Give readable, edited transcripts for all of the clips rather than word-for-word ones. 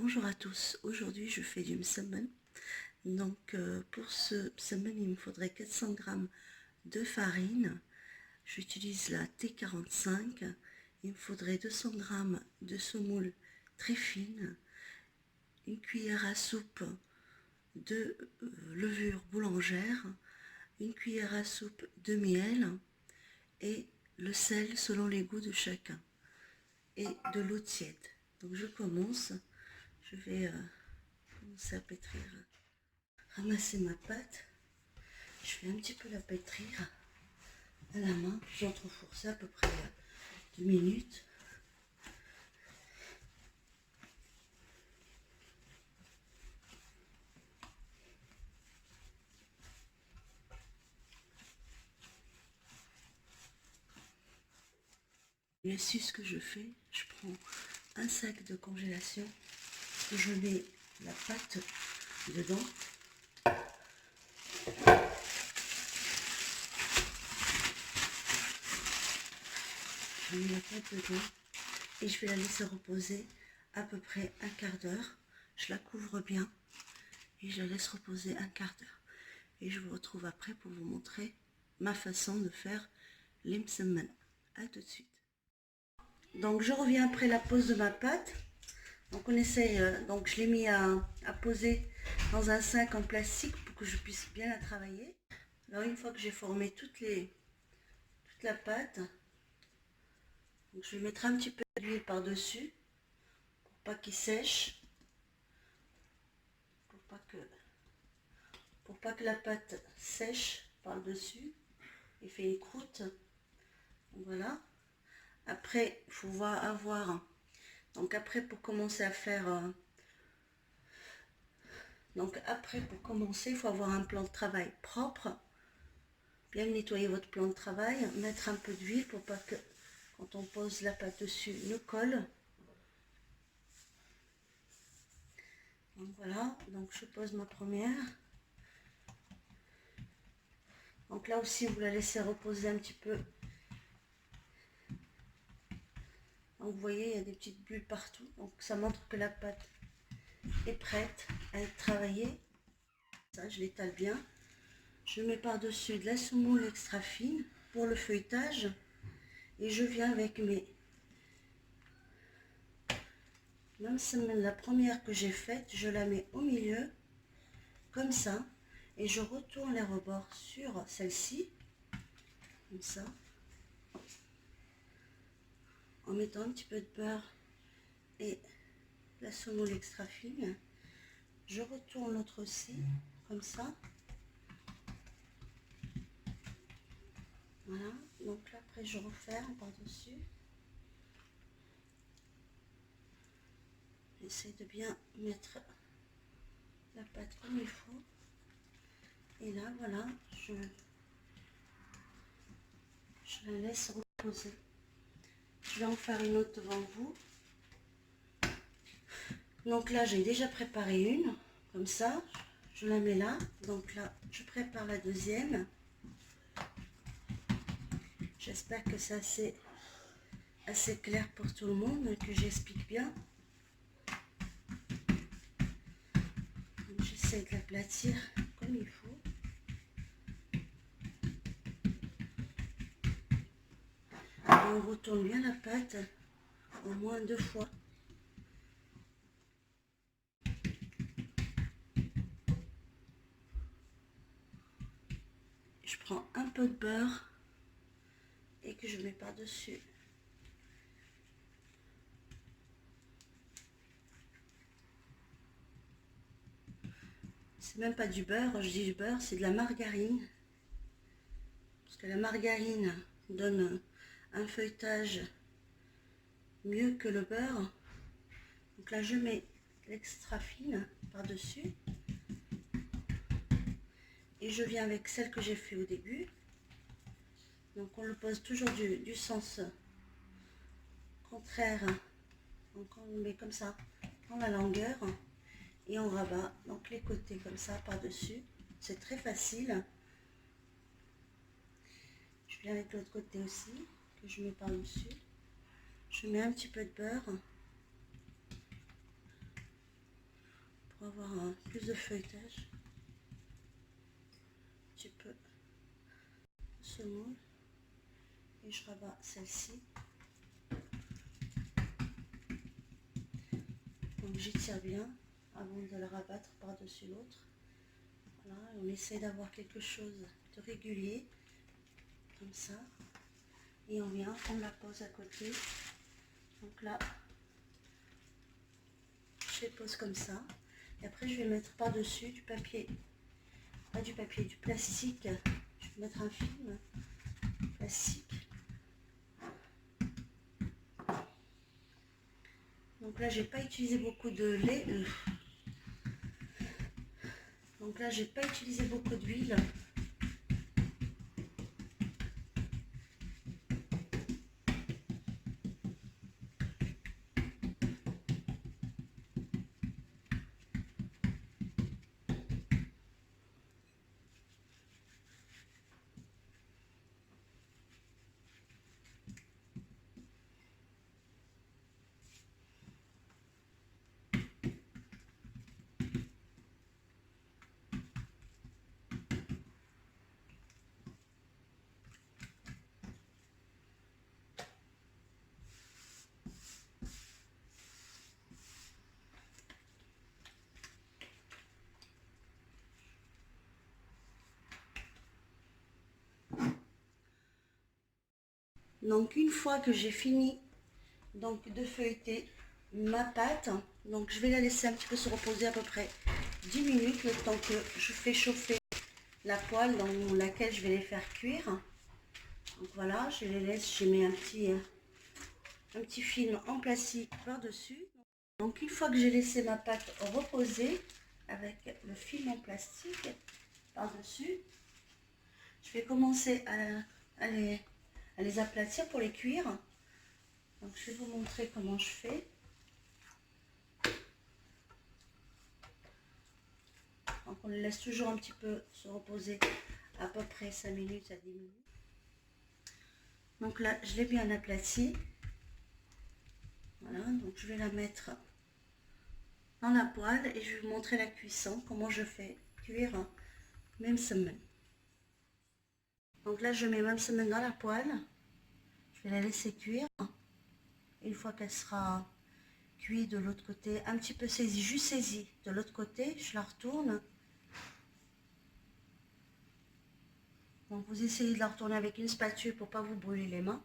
Bonjour à tous, aujourd'hui je fais du msemen. Donc pour ce msemen il me faudrait 400 g de farine. J'utilise la T45. Il me faudrait 200 g de semoule très fine, une cuillère à soupe de levure boulangère, une cuillère à soupe de miel et le sel selon les goûts de chacun et de l'eau tiède. Donc je commence. Je vais commencer à pétrir, ramasser ma pâte. Je vais un petit peu la pétrir à la main. J'entrefourche ça à peu près 2 minutes. L'astuce que je fais, je prends un sac de congélation, je mets la pâte dedans. Je mets la pâte dedans et je vais la laisser reposer à peu près un quart d'heure. Je la couvre bien et je la laisse reposer un quart d'heure. Et je vous retrouve après pour vous montrer ma façon de faire les msemen. A tout de suite. Donc je reviens après la pose de ma pâte. Donc on essaye, donc je l'ai mis à poser dans un sac en plastique pour que je puisse bien la travailler. Alors une fois que j'ai formé toute la pâte, donc je vais mettre un petit peu d'huile par-dessus pour pas qu'il sèche, pour pas que la pâte sèche par-dessus et fait une croûte. Donc voilà. Après il faut avoir, donc après pour commencer à faire, il faut avoir un plan de travail propre. Bien nettoyer votre plan de travail, mettre un peu d'huile pour pas que quand on pose la pâte dessus ne colle. Donc voilà, donc je pose ma première. Donc là aussi vous la laissez reposer un petit peu. Donc vous voyez il y a des petites bulles partout, donc ça montre que la pâte est prête à être travaillée. Ça je l'étale bien. Je mets par-dessus de la semoule extra fine pour le feuilletage et je viens avec même semaine, la première que j'ai faite, je la mets au milieu, comme ça, et je retourne les rebords sur celle-ci, comme ça, en mettant un petit peu de beurre et la semoule extra fine. Je retourne l'autre aussi, comme ça. Voilà, donc là, après, je referme par-dessus. J'essaie de bien mettre la pâte comme il faut. Et là, voilà, je la laisse reposer. Je vais en faire une autre devant vous. Donc là, j'ai déjà préparé une, comme ça. Je la mets là. Donc là, je prépare la deuxième. J'espère que c'est assez clair pour tout le monde, que j'explique bien. J'essaie de l'aplatir comme il faut. Et on retourne bien la pâte au moins 2 fois. Je prends un peu de beurre et que je mets par-dessus. C'est même pas du beurre, je dis du beurre, c'est de la margarine. Parce que la margarine donne un feuilletage mieux que le beurre. Donc là, je mets l'extra fine par-dessus. Et je viens avec celle que j'ai fait au début. Donc on le pose toujours du sens contraire. Donc on le met comme ça dans la longueur et on rabat donc les côtés comme ça par-dessus. C'est très facile. Je viens avec l'autre côté aussi que je mets par-dessus. Je mets un petit peu de beurre. pour avoir plus de feuilletage. Un petit peu de semoule. Et je rabats celle-ci. Donc j'étire bien avant de la rabattre par-dessus l'autre. Voilà, on essaie d'avoir quelque chose de régulier, comme ça. Et on vient, on la pose à côté. Donc là, je les pose comme ça. Et après, je vais mettre par-dessus du papier, pas du papier, du plastique. Je vais mettre un film plastique. Donc là, j'ai pas utilisé beaucoup de lait. Donc là, j'ai pas utilisé beaucoup d'huile. Donc une fois que j'ai fini de feuilleter ma pâte, donc je vais la laisser un petit peu se reposer à peu près 10 minutes, le temps que je fais chauffer la poêle dans laquelle je vais les faire cuire. Donc voilà, je les laisse, j'ai mis un petit film en plastique par-dessus. Donc une fois que j'ai laissé ma pâte reposer avec le film en plastique par-dessus, je vais commencer à les aplatir pour les cuire. Donc je vais vous montrer comment je fais. Donc on les laisse toujours un petit peu se reposer à peu près 5 minutes à 10 minutes. Donc là je l'ai bien aplati. Voilà, donc je vais la mettre dans la poêle et je vais vous montrer la cuisson, comment je fais cuire même semaine. Donc là je mets même semaine dans la poêle. Je vais la laisser cuire. Une fois qu'elle sera cuite de l'autre côté, un petit peu saisie, juste saisie de l'autre côté, je la retourne. Donc vous essayez de la retourner avec une spatule pour ne pas vous brûler les mains.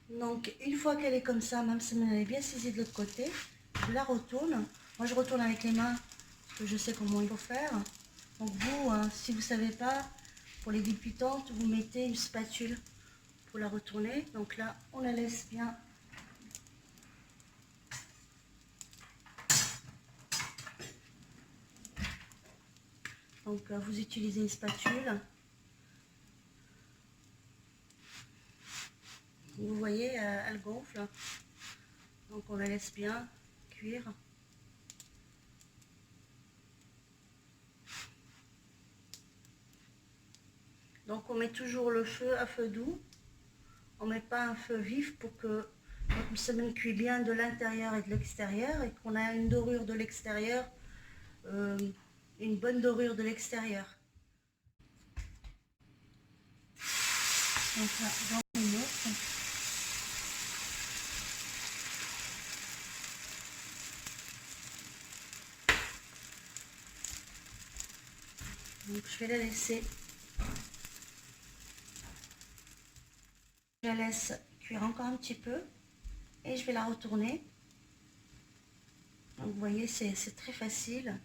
Donc une fois qu'elle est comme ça, même si elle est bien saisie de l'autre côté, je la retourne. Moi je retourne avec les mains parce que je sais comment il faut faire. Donc vous, si vous ne savez pas, pour les débutantes, vous mettez une spatule pour la retourner. Donc là, on la laisse bien. Donc vous utilisez une spatule. Vous voyez, elle gonfle. Donc on la laisse bien cuire. Donc on met toujours le feu à feu doux. On ne met pas un feu vif pour que notre semaine cuit bien de l'intérieur et de l'extérieur et qu'on a une dorure de l'extérieur, une bonne dorure de l'extérieur. Donc là, j'en mets une autre. Donc je vais la laisser. Je la laisse cuire encore un petit peu et je vais la retourner. Donc vous voyez, c'est très facile.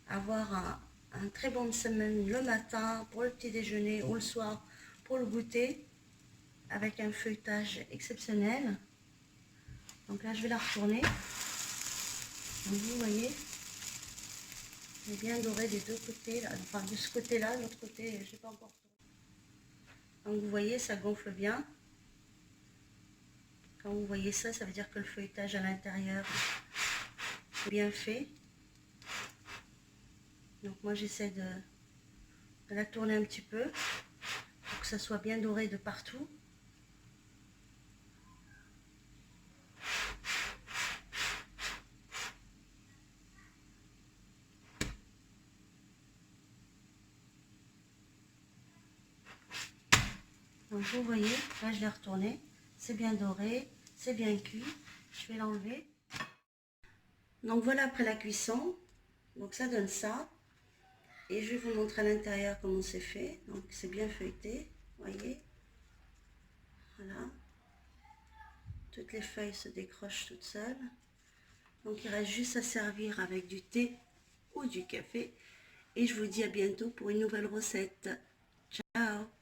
Avoir un très bon semaine le matin pour le petit déjeuner ou le soir pour le goûter avec un feuilletage exceptionnel. Donc là je vais la retourner. Donc vous voyez, Il est bien doré des deux côtés, là. Enfin de ce côté-là, de l'autre côté, je n'ai pas encore. Donc vous voyez, ça gonfle bien. Quand vous voyez ça, ça veut dire que le feuilletage à l'intérieur est bien fait. Donc moi j'essaie de la tourner un petit peu pour que ça soit bien doré de partout. Donc vous voyez, là je l'ai retourné, c'est bien doré, c'est bien cuit. Je vais l'enlever. Donc voilà après la cuisson, donc ça donne ça. Et je vais vous montrer à l'intérieur comment c'est fait. Donc c'est bien feuilleté, voyez. Voilà. Toutes les feuilles se décrochent toutes seules. Donc il reste juste à servir avec du thé ou du café. Et je vous dis à bientôt pour une nouvelle recette. Ciao!